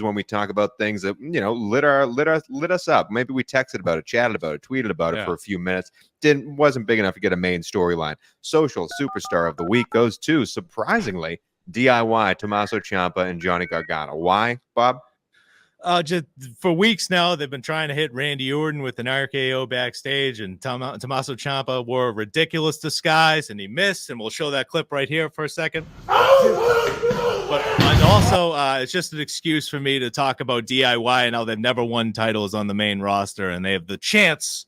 when we talk about things that, lit us up. Maybe we texted about it, chatted about it, tweeted about it for a few minutes. Wasn't big enough to get a main storyline. Social superstar of the week goes to, surprisingly, DIY, Tommaso Ciampa and Johnny Gargano. Why, Bob? Just for weeks now, they've been trying to hit Randy Orton with an RKO backstage, and Tommaso Ciampa wore a ridiculous disguise, and he missed. And we'll show that clip right here for a second. And also, it's just an excuse for me to talk about DIY and how they've never won titles on the main roster, and they have the chance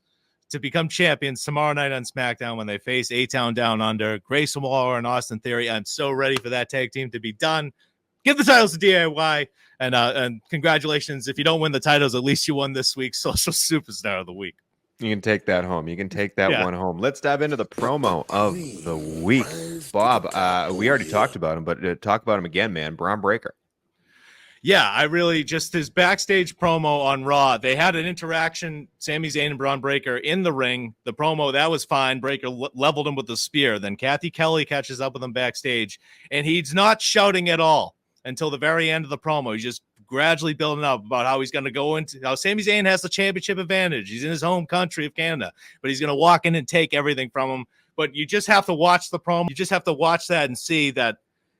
to become champions tomorrow night on SmackDown when they face A-Town Down Under, Grayson Waller and Austin Theory. I'm so ready for that tag team to be done. Give the titles to DIY, and congratulations. If you don't win the titles, at least you won this week's Social Superstar of the Week. You can take that home. You can take that one home. Let's dive into the promo of the week. Bob, we already talked about him, but talk about him again, man. Bron Breakker. Yeah, I really just his backstage promo on Raw. They had an interaction, Sami Zayn and Bron Breakker in the ring. The promo, that was fine. Breakker leveled him with the spear. Then Kathy Kelly catches up with him backstage, and he's not shouting at all until the very end of the promo. He's just gradually building up about how he's going to go into how Sami Zayn has the championship advantage. He's in his home country of Canada, but he's going to walk in and take everything from him. But you just have to watch the promo. You just have to watch that and see that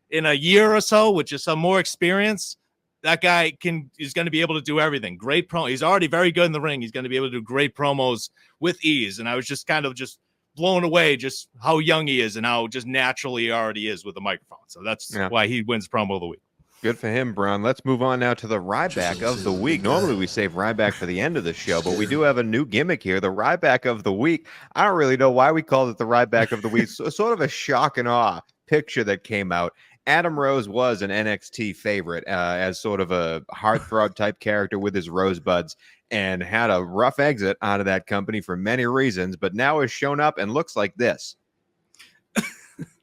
in a year or so, with just some more experience, that guy is going to be able to do everything. Great promo. He's already very good in the ring. He's going to be able to do great promos with ease. And I was just kind of just blown away just how young he is and how just naturally he already is with the microphone. So that's why he wins promo of the week. Good for him, Bron. Let's move on now to the Ryback of the week. Normally we save Ryback for the end of the show, but we do have a new gimmick here, the Ryback of the week. I don't really know why we called it the Ryback of the week. So, sort of a shock and awe picture that came out. Adam Rose was an NXT favorite as sort of a heartthrob type character with his rosebuds, and had a rough exit out of that company for many reasons, but now has shown up and looks like this.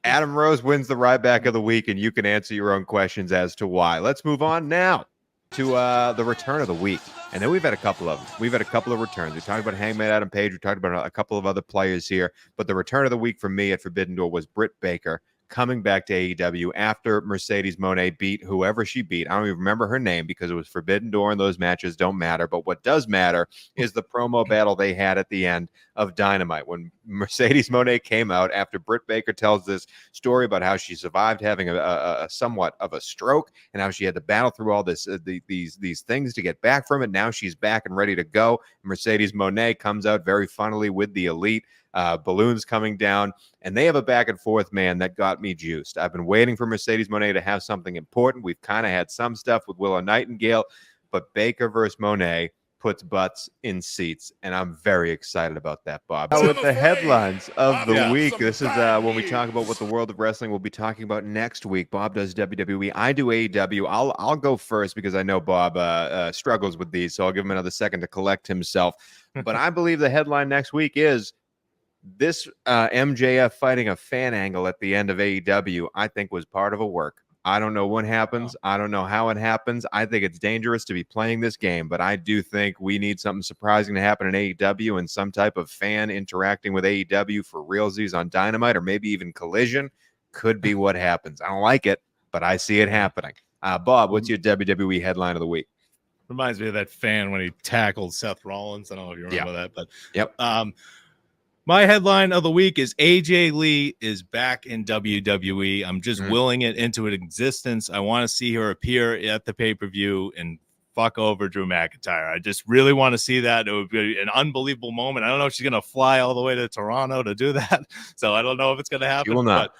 Adam Rose wins the Ryback of the week, and you can answer your own questions as to why. Let's move on now to the return of the week. And then we've had a couple of them. We've had a couple of returns. We talked about Hangman Adam Page. We talked about a couple of other players here. But the return of the week for me at Forbidden Door was Britt Baker coming back to AEW after Mercedes Moné beat whoever she beat. I don't even remember her name because it was Forbidden Door and those matches don't matter. But what does matter is the promo battle they had at the end of Dynamite when Mercedes Moné came out after Britt Baker tells this story about how she survived having a somewhat of a stroke and how she had to battle through all this these things to get back from it. Now she's back and ready to go. Mercedes Moné comes out very funnily with the Elite. Balloons coming down, and they have a back and forth, man, that got me juiced. I've been waiting for Mercedes Moné to have something important. We've kind of had some stuff with Willow Nightingale, but Baker versus Moné puts butts in seats, and I'm very excited about that, Bob. With the headlines of the week, this is when we talk about what the world of wrestling will be talking about next week. Bob does WWE. I do AEW. I'll go first because I know Bob struggles with these, so I'll give him another second to collect himself. But I believe the headline next week is this MJF fighting a fan angle at the end of AEW, I think was part of a work. I don't know what happens. I don't know how it happens. I think it's dangerous to be playing this game, but I do think we need something surprising to happen in AEW and some type of fan interacting with AEW for realsies on Dynamite or maybe even Collision could be what happens. I don't like it, but I see it happening. Bob, what's your WWE headline of the week? Reminds me of that fan when he tackled Seth Rollins. I don't know if you remember that, but my headline of the week is AJ Lee is back in WWE. I'm just willing it into existence. I want to see her appear at the pay-per-view and fuck over Drew McIntyre. I just really want to see that. It would be an unbelievable moment. I don't know if she's going to fly all the way to Toronto to do that. So I don't know if it's going to happen. You will not.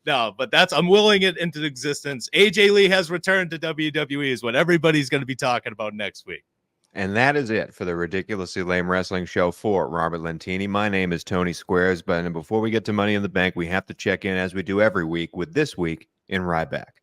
But I'm willing it into existence. AJ Lee has returned to WWE is what everybody's going to be talking about next week. And that is it for the Ridiculously Lame Wrestling Show for Robert Lentini. My name is Tony Squares, but before we get to Money in the Bank, we have to check in, as we do every week, with This Week in Ryback.